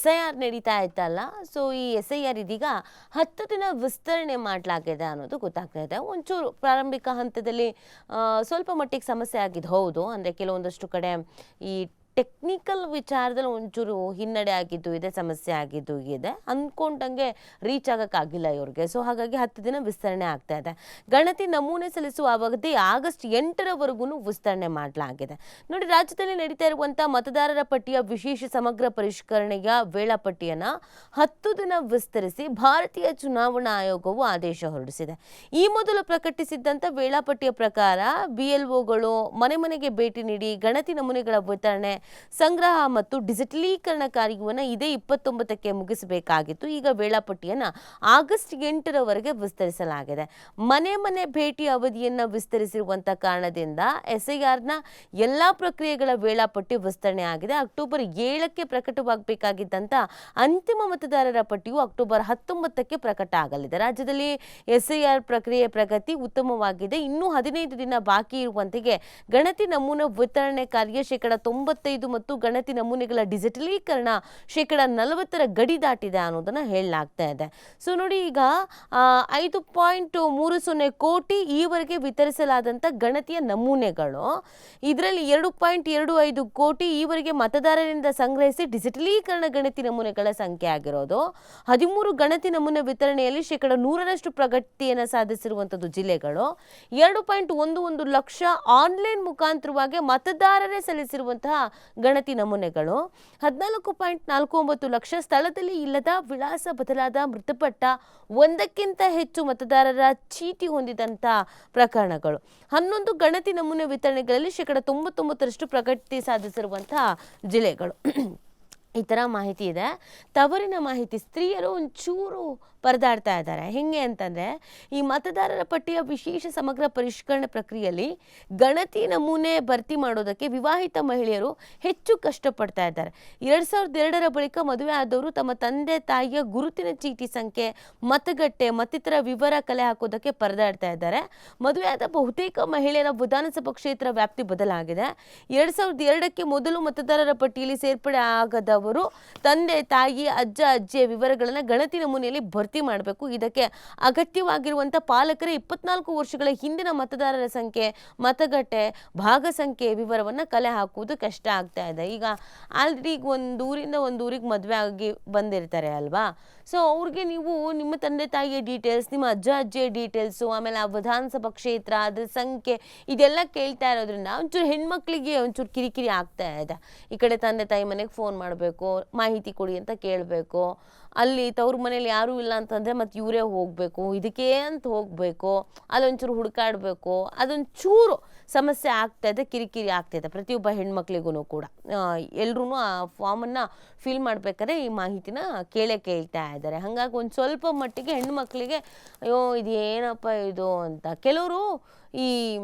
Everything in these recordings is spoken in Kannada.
SIR ನಡೀತಾ ಇತ್ತಲ್ಲ, ಸೊ ಈ SIR ಇದೀಗ 10 ದಿನ ವಿಸ್ತರಣೆ ಮಾಡಲಾಗಿದೆ ಅನ್ನೋದು ಗೊತ್ತಾಗ್ತಾ ಇದೆ. ಒಂಚೂರು ಪ್ರಾರಂಭಿಕ ಹಂತದಲ್ಲಿ ಸ್ವಲ್ಪ ಮಟ್ಟಿಗೆ ಸಮಸ್ಯೆ ಆಗಿದ್ದು ಹೌದು. ಅಂದರೆ ಕೆಲವೊಂದಷ್ಟು ಕಡೆ ಈ ಟೆಕ್ನಿಕಲ್ ವಿಚಾರದಲ್ಲಿ ಒಂಚೂರು ಹಿನ್ನಡೆ ಆಗಿದ್ದು ಇದೆ, ಸಮಸ್ಯೆ ಆಗಿದ್ದು ಇದೆ. ಅಂದ್ಕೊಂಡಂಗೆ ರೀಚ್ ಆಗೋಕ್ಕಾಗಿಲ್ಲ ಇವ್ರಿಗೆ. ಸೊ ಹಾಗಾಗಿ 10 ದಿನ ವಿಸ್ತರಣೆ ಆಗ್ತಾ ಇದೆ. ಗಣತಿ ನಮೂನೆ ಸಲ್ಲಿಸುವ ಅವಧಿ ಆಗಸ್ಟ್ 8ರವರೆಗೂ ವಿಸ್ತರಣೆ ಮಾಡಲಾಗಿದೆ. ನೋಡಿ, ರಾಜ್ಯದಲ್ಲಿ ನಡೀತಾ ಇರುವಂಥ ಮತದಾರರ ಪಟ್ಟಿಯ ವಿಶೇಷ ಸಮಗ್ರ ಪರಿಷ್ಕರಣೆಯ ವೇಳಾಪಟ್ಟಿಯನ್ನು 10 ದಿನ ವಿಸ್ತರಿಸಿ ಭಾರತೀಯ ಚುನಾವಣಾ ಆಯೋಗವು ಆದೇಶ ಹೊರಡಿಸಿದೆ. ಈ ಮೊದಲು ಪ್ರಕಟಿಸಿದ್ದಂಥ ವೇಳಾಪಟ್ಟಿಯ ಪ್ರಕಾರ BLOಗಳು ಮನೆ ಮನೆಗೆ ಭೇಟಿ ನೀಡಿ ಗಣತಿ ನಮೂನೆಗಳ ವಿತರಣೆ, ಸಂಗ್ರಹ ಮತ್ತು ಡಿಜಿಟಲೀಕರಣ ಕಾರ್ಯವನ್ನು ಇದೇ 29ಕ್ಕೆ ಮುಗಿಸಬೇಕಾಗಿತ್ತು. ಈಗ ವೇಳಾಪಟ್ಟಿಯನ್ನು ಆಗಸ್ಟ್ 8ರವರೆಗೆ ವಿಸ್ತರಿಸಲಾಗಿದೆ. ಮನೆ ಮನೆ ಭೇಟಿ ಅವಧಿಯನ್ನು ವಿಸ್ತರಿಸಿರುವಂಥ ಕಾರಣದಿಂದ SIRನ ಎಲ್ಲ ಪ್ರಕ್ರಿಯೆಗಳ ವೇಳಾಪಟ್ಟಿ ವಿಸ್ತರಣೆ ಆಗಿದೆ. ಅಕ್ಟೋಬರ್ 7ಕ್ಕೆ ಪ್ರಕಟವಾಗಬೇಕಾಗಿದ್ದಂಥ ಅಂತಿಮ ಮತದಾರರ ಪಟ್ಟಿಯು ಅಕ್ಟೋಬರ್ 19ಕ್ಕೆ ಪ್ರಕಟ ಆಗಲಿದೆ. ರಾಜ್ಯದಲ್ಲಿ SIR ಪ್ರಕ್ರಿಯೆ ಪ್ರಗತಿ ಉತ್ತಮವಾಗಿದೆ. ಇನ್ನೂ 15 ದಿನ ಬಾಕಿ ಇರುವಂತೆಯೇ ಗಣತಿ ನಮೂನೆ ವಿತರಣೆ ಕಾರ್ಯ 95% ಮತ್ತು ಗಣತಿ ನಮೂನೆಗಳ ಡಿಜಿಟಲೀಕರಣ 40% ಗಡಿ ದಾಟಿದೆ ಅನ್ನೋದನ್ನ ಹೇಳಲಾಗ್ತಾ ಇದೆ. ಸೊ ನೋಡಿ, ಈಗ 5.30 ಕೋಟಿ ಈವರೆಗೆ ವಿತರಿಸಲಾದಂಥ ಗಣತಿಯ ನಮೂನೆಗಳು, ಇದರಲ್ಲಿ 2.25 ಕೋಟಿ ಈವರೆಗೆ ಮತದಾರರಿಂದ ಸಂಗ್ರಹಿಸಿ ಡಿಜಿಟಲೀಕರಣ ಗಣತಿ ನಮೂನೆಗಳ ಸಂಖ್ಯೆ ಆಗಿರೋದು. 13 ಗಣತಿ ನಮೂನೆ ವಿತರಣೆಯಲ್ಲಿ 100% ಪ್ರಗತಿಯನ್ನು ಸಾಧಿಸಿರುವಂಥದ್ದು ಜಿಲ್ಲೆಗಳು. 2.11 ಲಕ್ಷ ಆನ್ಲೈನ್ ಮುಖಾಂತರವಾಗಿ ಮತದಾರರೇ ಸಲ್ಲಿಸಿರುವಂತಹ ಗಣತಿ ನಮೂನೆಗಳು. 14.49 ಲಕ್ಷ ಸ್ಥಳದಲ್ಲಿ ಇಲ್ಲದ, ವಿಳಾಸ ಬದಲಾದ, ಮೃತಪಟ್ಟ, ಒಂದಕ್ಕಿಂತ ಹೆಚ್ಚು ಮತದಾರರ ಚೀಟಿ ಹೊಂದಿದಂಥ ಪ್ರಕರಣಗಳು. 11 ಗಣತಿ ನಮೂನೆ ವಿತರಣೆಗಳಲ್ಲಿ 99% ಪ್ರಗತಿ ಸಾಧಿಸಿರುವಂತಹ ಜಿಲ್ಲೆಗಳು. ಈ ಥರ ಮಾಹಿತಿ ಇದೆ. ತವರಿನ ಮಾಹಿತಿ, ಸ್ತ್ರೀಯರು ಒಂಚೂರು ಪರದಾಡ್ತಾ ಇದ್ದಾರೆ. ಹೆಂಗೆ ಅಂತಂದರೆ, ಈ ಮತದಾರರ ಪಟ್ಟಿಯ ವಿಶೇಷ ಸಮಗ್ರ ಪರಿಷ್ಕರಣೆ ಪ್ರಕ್ರಿಯೆಯಲ್ಲಿ ಗಣತಿ ನಮೂನೆ ಭರ್ತಿ ಮಾಡೋದಕ್ಕೆ ವಿವಾಹಿತ ಮಹಿಳೆಯರು ಹೆಚ್ಚು ಕಷ್ಟಪಡ್ತಾ ಇದ್ದಾರೆ. 2002ರ ಬಳಿಕ ಮದುವೆ ಆದವರು ತಮ್ಮ ತಂದೆ ತಾಯಿಯ ಗುರುತಿನ ಚೀಟಿ ಸಂಖ್ಯೆ, ಮತಗಟ್ಟೆ ಮತ್ತಿತರ ವಿವರ ಕಲೆ ಹಾಕೋದಕ್ಕೆ ಪರದಾಡ್ತಾ ಇದ್ದಾರೆ. ಮದುವೆಯಾದ ಬಹುತೇಕ ಮಹಿಳೆಯರ ವಿಧಾನಸಭಾ ಕ್ಷೇತ್ರ ವ್ಯಾಪ್ತಿ ಬದಲಾಗಿದೆ. 2002ಕ್ಕೆ ಮೊದಲು ಮತದಾರರ ಪಟ್ಟಿಯಲ್ಲಿ ಸೇರ್ಪಡೆ ಆಗದವರು ತಂದೆ ತಾಯಿ ಅಜ್ಜ ಅಜ್ಜಿಯ ವಿವರಗಳನ್ನು ಗಣತಿ ನಮೂನೆಯಲ್ಲಿ ಭರ್ತಿ ಮಾಡಬೇಕು. ಇದಕ್ಕೆ ಅಗತ್ಯವಾಗಿರುವಂಥ ಪಾಲಕರ 24 ವರ್ಷಗಳ ಹಿಂದಿನ ಮತದಾರರ ಸಂಖ್ಯೆ, ಮತಗಟ್ಟೆ, ಭಾಗ ಸಂಖ್ಯೆ ವಿವರವನ್ನು ಕಲೆ ಹಾಕುವುದು ಕಷ್ಟ ಆಗ್ತಾ ಇದೆ. ಈಗ ಆಲ್ರೆಡಿ ಒಂದು ಊರಿಂದ ಒಂದು ಊರಿಗೆ ಮದುವೆ ಆಗಿ ಬಂದಿರ್ತಾರೆ ಅಲ್ವಾ. ಸೊ ಅವ್ರಿಗೆ ನೀವು ನಿಮ್ಮ ತಂದೆ ತಾಯಿಯ ಡೀಟೇಲ್ಸ್, ನಿಮ್ಮ ಅಜ್ಜ ಅಜ್ಜಿಯ ಡೀಟೇಲ್ಸು, ಆಮೇಲೆ ಆ ವಿಧಾನಸಭಾ ಕ್ಷೇತ್ರ, ಅದ್ರ ಸಂಖ್ಯೆ ಇದೆಲ್ಲ ಕೇಳ್ತಾ ಇರೋದ್ರಿಂದ ಒಂಚೂರು ಹೆಣ್ಮಕ್ಳಿಗೆ ಒಂಚೂರು ಕಿರಿಕಿರಿ ಆಗ್ತಾ ಇದೆ. ಈ ಕಡೆ ತಂದೆ ತಾಯಿ ಮನೆಗೆ ಫೋನ್ ಮಾಡಬೇಕು, ಮಾಹಿತಿ ಕೊಡಿ ಅಂತ ಕೇಳಬೇಕು. ಅಲ್ಲಿ ತವ್ರ ಮನೇಲಿ ಯಾರೂ ಇಲ್ಲ ಅಂತಂದರೆ ಮತ್ತು ಇವರೇ ಹೋಗಬೇಕು, ಇದಕ್ಕೆ ಅಂತ ಹೋಗಬೇಕು, ಅಲ್ಲೊಂಚೂರು ಹುಡುಕಾಡಬೇಕು. ಅದೊಂಚೂರು ಸಮಸ್ಯೆ ಆಗ್ತಾಯಿದೆ, ಕಿರಿಕಿರಿ ಆಗ್ತಾಯಿದೆ ಪ್ರತಿಯೊಬ್ಬ ಹೆಣ್ಮಕ್ಳಿಗೂ ಕೂಡ. ಎಲ್ಲರೂ ಆ ಫಾರ್ಮನ್ನು ಫಿಲ್ ಮಾಡಬೇಕಾದ್ರೆ ಈ ಮಾಹಿತಿನ ಕೇಳ್ತಾ ಇದ್ದಾರೆ. ಹಾಗಾಗಿ ಒಂದು ಸ್ವಲ್ಪ ಮಟ್ಟಿಗೆ ಹೆಣ್ಮಕ್ಳಿಗೆ ಅಯ್ಯೋ ಇದು ಏನಪ್ಪ ಇದು ಅಂತ. ಕೆಲವರು ಈ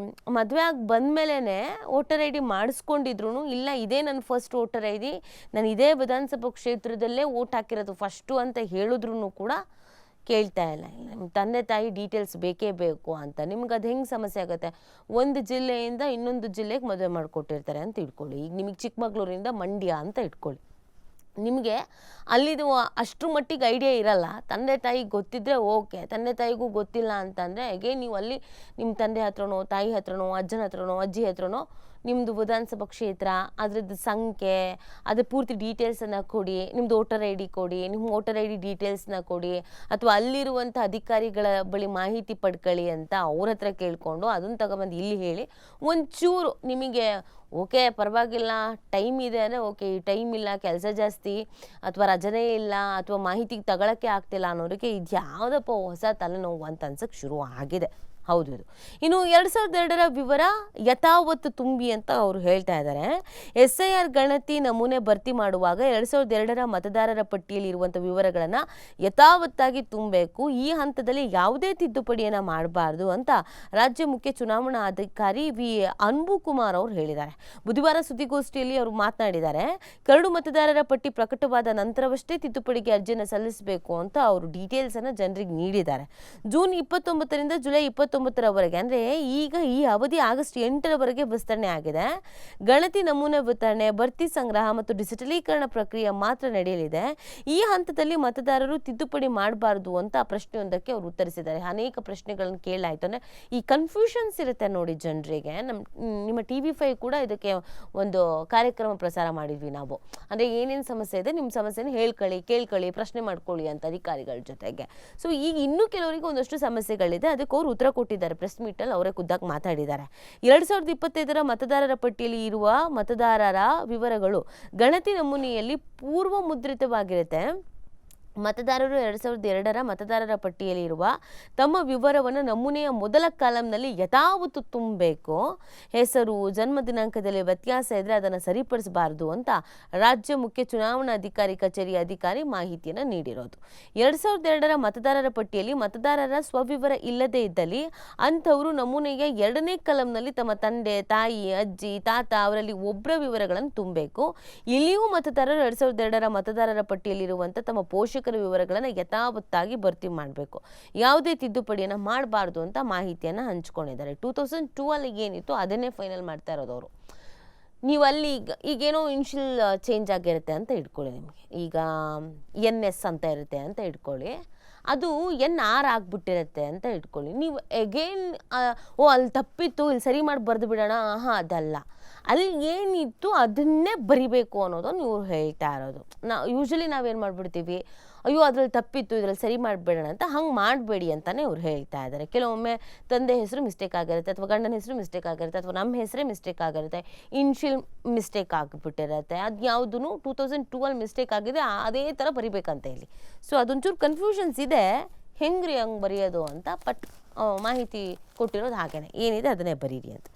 ಮದುವೆ ಆಗಿ ಬಂದಮೇಲೆ ವೋಟರ್ ID ಮಾಡಿಸ್ಕೊಂಡಿದ್ರು, ಇಲ್ಲ ಇದೇ ನನ್ನ ಫಸ್ಟ್ ವೋಟರ್ ID, ನಾನು ಇದೇ ವಿಧಾನಸಭಾ ಕ್ಷೇತ್ರದಲ್ಲೇ ವೋಟ್ ಹಾಕಿರೋದು ಫಸ್ಟು ಅಂತ ಹೇಳಿದ್ರು ಕೂಡ ಕೇಳ್ತಾ ಇಲ್ಲ. ನಿಮ್ಮ ತಂದೆ ತಾಯಿ ಡೀಟೇಲ್ಸ್ ಬೇಕೇ ಬೇಕು ಅಂತ. ನಿಮ್ಗೆ ಅದು ಹೆಂಗೆ ಸಮಸ್ಯೆ ಆಗುತ್ತೆ? ಒಂದು ಜಿಲ್ಲೆಯಿಂದ ಇನ್ನೊಂದು ಜಿಲ್ಲೆಗೆ ಮದುವೆ ಮಾಡಿಕೊಟ್ಟಿರ್ತಾರೆ ಅಂತ ಇಟ್ಕೊಳ್ಳಿ. ಈಗ ನಿಮಗೆ ಚಿಕ್ಕಮಗಳೂರಿಂದ ಮಂಡ್ಯ ಅಂತ ಇಟ್ಕೊಳ್ಳಿ. ನಿಮಗೆ ಅಲ್ಲಿದು ಅಷ್ಟರ ಮಟ್ಟಿಗೆ ಐಡಿಯಾ ಇರಲ್ಲ. ತಂದೆ ತಾಯಿಗೆ ಗೊತ್ತಿದ್ದರೆ ಓಕೆ, ತಂದೆ ತಾಯಿಗೂ ಗೊತ್ತಿಲ್ಲ ಅಂತಂದರೆ ಹೇಗೆ ನೀವು ಅಲ್ಲಿ ನಿಮ್ಮ ತಂದೆ ಹತ್ರನೋ, ತಾಯಿ ಹತ್ರನೋ, ಅಜ್ಜನ ಹತ್ರನೋ, ಅಜ್ಜಿ ಹತ್ರನೋ ನಿಮ್ಮದು ವಿಧಾನಸಭಾ ಕ್ಷೇತ್ರ, ಅದರದ್ದು ಸಂಖ್ಯೆ, ಅದ್ರ ಪೂರ್ತಿ ಡೀಟೇಲ್ಸನ್ನು ಕೊಡಿ, ನಿಮ್ಮದು ವೋಟರ್ ID ಕೊಡಿ, ನಿಮ್ಮ ವೋಟರ್ ID ಡೀಟೇಲ್ಸ್ನ ಕೊಡಿ, ಅಥವಾ ಅಲ್ಲಿರುವಂಥ ಅಧಿಕಾರಿಗಳ ಬಳಿ ಮಾಹಿತಿ ಪಡ್ಕೊಳ್ಳಿ ಅಂತ ಅವ್ರ ಹತ್ರ ಕೇಳಿಕೊಂಡು ಅದನ್ನು ತಗೊಬಂದು ಇಲ್ಲಿ ಹೇಳಿ ಒಂಚೂರು ನಿಮಗೆ ಓಕೆ ಪರವಾಗಿಲ್ಲ ಟೈಮ್ ಇದೆ ಅಂದರೆ ಓಕೆ, ಈ ಟೈಮ್ ಇಲ್ಲ, ಕೆಲಸ ಜಾಸ್ತಿ, ಅಥವಾ ರಜನೇ ಇಲ್ಲ, ಅಥವಾ ಮಾಹಿತಿಗೆ ತಗೊಳ್ಳೋಕ್ಕೆ ಆಗ್ತಿಲ್ಲ ಅನ್ನೋರಿಗೆ ಇದು ಯಾವುದಪ್ಪ ಹೊಸ ತಲೆನೋವು ಅಂತ ಅನ್ಸೋಕ್ಕೆ ಶುರು ಆಗಿದೆ. ಹೌದು. ಇನ್ನು 2002ರ ವಿವರ ಯಥಾವತ್ತು ತುಂಬಿ ಅಂತ ಅವರು ಹೇಳ್ತಾ ಇದ್ದಾರೆ. SIR ಗಣತಿ ನಮೂನೆ ಭರ್ತಿ ಮಾಡುವಾಗ 2002ರ ಮತದಾರರ ಪಟ್ಟಿಯಲ್ಲಿ ಇರುವಂಥ ವಿವರಗಳನ್ನು ಯಥಾವತ್ತಾಗಿ ತುಂಬಬೇಕು. ಈ ಹಂತದಲ್ಲಿ ಯಾವುದೇ ತಿದ್ದುಪಡಿಯನ್ನು ಮಾಡಬಾರ್ದು ಅಂತ ರಾಜ್ಯ ಮುಖ್ಯ ಚುನಾವಣಾ ಅಧಿಕಾರಿ ವಿ ಅನ್ಬು ಕುಮಾರ್ ಅವರು ಹೇಳಿದ್ದಾರೆ. ಬುಧವಾರ ಸುದ್ದಿಗೋಷ್ಠಿಯಲ್ಲಿ ಅವರು ಮಾತನಾಡಿದ್ದಾರೆ. ಕರಡು ಮತದಾರರ ಪಟ್ಟಿ ಪ್ರಕಟವಾದ ನಂತರವಷ್ಟೇ ತಿದ್ದುಪಡಿಗೆ ಅರ್ಜಿಯನ್ನು ಸಲ್ಲಿಸಬೇಕು ಅಂತ ಅವರು ಡೀಟೇಲ್ಸನ್ನು ಜನರಿಗೆ ನೀಡಿದ್ದಾರೆ. ಜೂನ್ 29ರಿಂದ ಜುಲೈ 29 2019ರವರೆಗೆ ಅಂದರೆ ಈಗ ಈ ಅವಧಿ ಆಗಸ್ಟ್ 8ರವರೆಗೆ ವಿಸ್ತರಣೆ ಆಗಿದೆ. ಗಣತಿ ನಮೂನೆ ವಿತರಣೆ, ಭರ್ತಿ ಸಂಗ್ರಹ ಮತ್ತು ಡಿಜಿಟಲೀಕರಣ ಪ್ರಕ್ರಿಯೆ ಮಾತ್ರ ನಡೆಯಲಿದೆ. ಈ ಹಂತದಲ್ಲಿ ಮತದಾರರು ತಿದ್ದುಪಡಿ ಮಾಡಬಾರ್ದು ಅಂತ ಪ್ರಶ್ನೆಯೊಂದಕ್ಕೆ ಅವರು ಉತ್ತರಿಸಿದ್ದಾರೆ. ಅನೇಕ ಪ್ರಶ್ನೆಗಳನ್ನು ಕೇಳಲಾಯಿತು. ಅಂದರೆ ಈ ಕನ್ಫ್ಯೂಷನ್ಸ್ ಇರುತ್ತೆ ನೋಡಿ ಜನರಿಗೆ. ನಿಮ್ಮ TV5 ಕೂಡ ಇದಕ್ಕೆ ಒಂದು ಕಾರ್ಯಕ್ರಮ ಪ್ರಸಾರ ಮಾಡಿದ್ವಿ ನಾವು. ಅಂದರೆ ಏನೇನು ಸಮಸ್ಯೆ ಇದೆ ನಿಮ್ಮ ಸಮಸ್ಯೆನ ಹೇಳ್ಕೊಳ್ಳಿ, ಕೇಳ್ಕೊಳ್ಳಿ, ಪ್ರಶ್ನೆ ಮಾಡ್ಕೊಳ್ಳಿ ಅಂತ ಅಧಿಕಾರಿಗಳ ಜೊತೆಗೆ. ಸೊ ಈಗ ಇನ್ನೂ ಕೆಲವರಿಗೆ ಒಂದಷ್ಟು ಸಮಸ್ಯೆಗಳಿದೆ, ಅದಕ್ಕೆ ಅವರು ಉತ್ತರ ಕೊಟ್ಟಿದ್ದಾರೆ. ಪ್ರೆಸ್ ಮೀಟಲ್ಲಿ ಅವರೇ ಖುದ್ದಾಗಿ ಮಾತಾಡಿದ್ದಾರೆ. 2025ರ ಮತದಾರರ ಪಟ್ಟಿಯಲ್ಲಿ ಇರುವ ಮತದಾರರ ವಿವರಗಳು ಗಣತಿ ನಮೂನೆಯಲ್ಲಿ ಪೂರ್ವ ಮುದ್ರಿತವಾಗಿರುತ್ತೆ. ಮತದಾರರು 2002ರ ಮತದಾರರ ಪಟ್ಟಿಯಲ್ಲಿ ಇರುವ ತಮ್ಮ ವಿವರವನ್ನು ನಮೂನೆಯ ಮೊದಲ ಕಾಲಂನಲ್ಲಿ ಯಥಾವತ್ತು ತುಂಬಬೇಕು. ಹೆಸರು, ಜನ್ಮ ದಿನಾಂಕದಲ್ಲಿ ವ್ಯತ್ಯಾಸ ಇದ್ದರೆ ಅದನ್ನು ಸರಿಪಡಿಸಬಾರದು ಅಂತ ರಾಜ್ಯ ಮುಖ್ಯ ಚುನಾವಣಾ ಅಧಿಕಾರಿ ಕಚೇರಿಯ ಅಧಿಕಾರಿ ಮಾಹಿತಿಯನ್ನು ನೀಡಿರೋದು. 2002ರ ಮತದಾರರ ಪಟ್ಟಿಯಲ್ಲಿ ಮತದಾರರ ಸ್ವವಿವರ ಇಲ್ಲದೇ ಇದ್ದಲ್ಲಿ ಅಂಥವರು ನಮೂನೆಯ 2ನೇ ಕಾಲಂನಲ್ಲಿ ತಮ್ಮ ತಂದೆ, ತಾಯಿ, ಅಜ್ಜಿ, ತಾತ ಅವರಲ್ಲಿ ಒಬ್ಬರ ವಿವರಗಳನ್ನು ತುಂಬಬೇಕು. ಇಲ್ಲಿಯೂ ಮತದಾರರು 2002ರ ಮತದಾರರ ಪಟ್ಟಿಯಲ್ಲಿರುವಂಥ ತಮ್ಮ ಪೋಷಕರ ವಿವರಗಳನ್ನು ಯಥಾವತ್ತಾಗಿ ಭರ್ತಿ ಮಾಡಬೇಕು. ಯಾವುದೇ ತಿದ್ದುಪಡಿಯನ್ನು ಮಾಡಬಾರ್ದು ಅಂತ ಮಾಹಿತಿಯನ್ನು ಹಂಚ್ಕೊಂಡಿದ್ದಾರೆ. 2002 ಏನಿತ್ತು ಅದನ್ನೇ ಫೈನಲ್ ಮಾಡ್ತಾ ಇರೋದು ಅವರು. ನೀವು ಅಲ್ಲಿ ಈಗೇನೋ ಇನ್ಷಿಯಲ್ ಚೇಂಜ್ ಆಗಿರುತ್ತೆ ಅಂತ ಇಟ್ಕೊಳ್ಳಿ. ನಿಮಗೆ ಈಗ NS ಅಂತ ಇರುತ್ತೆ ಅಂತ ಇಟ್ಕೊಳ್ಳಿ, ಅದು NR ಆಗಿಬಿಟ್ಟಿರುತ್ತೆ ಅಂತ ಇಟ್ಕೊಳ್ಳಿ. ನೀವು ಎಗೇನ್ ಅಲ್ಲಿ ತಪ್ಪಿತ್ತು, ಇಲ್ಲಿ ಸರಿ ಮಾಡಿ ಬರೆದು ಬಿಡೋಣ, ಅದಲ್ಲ. ಅಲ್ಲಿ ಏನಿತ್ತು ಅದನ್ನೇ ಬರಿಬೇಕು ಅನ್ನೋದು ನೀವು ಹೇಳ್ತಾ ಇರೋದು. ಯೂಶ್ವಲಿ ನಾವೇನು ಮಾಡಿಬಿಡ್ತೀವಿ, ಅಯ್ಯೋ ಅದ್ರಲ್ಲಿ ತಪ್ಪಿತ್ತು, ಇದ್ರಲ್ಲಿ ಸರಿ ಮಾಡಿಬಿಡೋಣ ಅಂತ. ಹಂಗೆ ಮಾಡಬೇಡಿ ಅಂತಲೇ ಅವ್ರು ಹೇಳ್ತಾ ಇದ್ದಾರೆ. ಕೆಲವೊಮ್ಮೆ ತಂದೆ ಹೆಸರು ಮಿಸ್ಟೇಕ್ ಆಗಿರುತ್ತೆ, ಅಥವಾ ಗಂಡನ ಹೆಸರು ಮಿಸ್ಟೇಕ್ ಆಗಿರುತ್ತೆ, ಅಥವಾ ನಮ್ಮ ಹೆಸರೇ ಮಿಸ್ಟೇಕ್ ಆಗಿರುತ್ತೆ, ಇನ್ಷಿಯಲ್ ಮಿಸ್ಟೇಕ್ ಆಗಿಬಿಟ್ಟಿರುತ್ತೆ. ಅದು ಯಾವುದೂ 2002 ಮಿಸ್ಟೇಕ್ ಆಗಿದೆ, ಅದೇ ಥರ ಬರಿಬೇಕಂತ ಇಲ್ಲಿ. ಸೊ ಅದೊಂಚೂರು ಕನ್ಫ್ಯೂಷನ್ಸ್ ಇದೆ, ಹೆಂಗ್ರಿ ಹಂಗೆ ಬರೆಯೋದು ಅಂತ. ಬಟ್ ಮಾಹಿತಿ ಕೊಟ್ಟಿರೋದು ಹಾಗೇನೆ, ಏನಿದೆ ಅದನ್ನೇ ಬರೀರಿ ಅಂತ.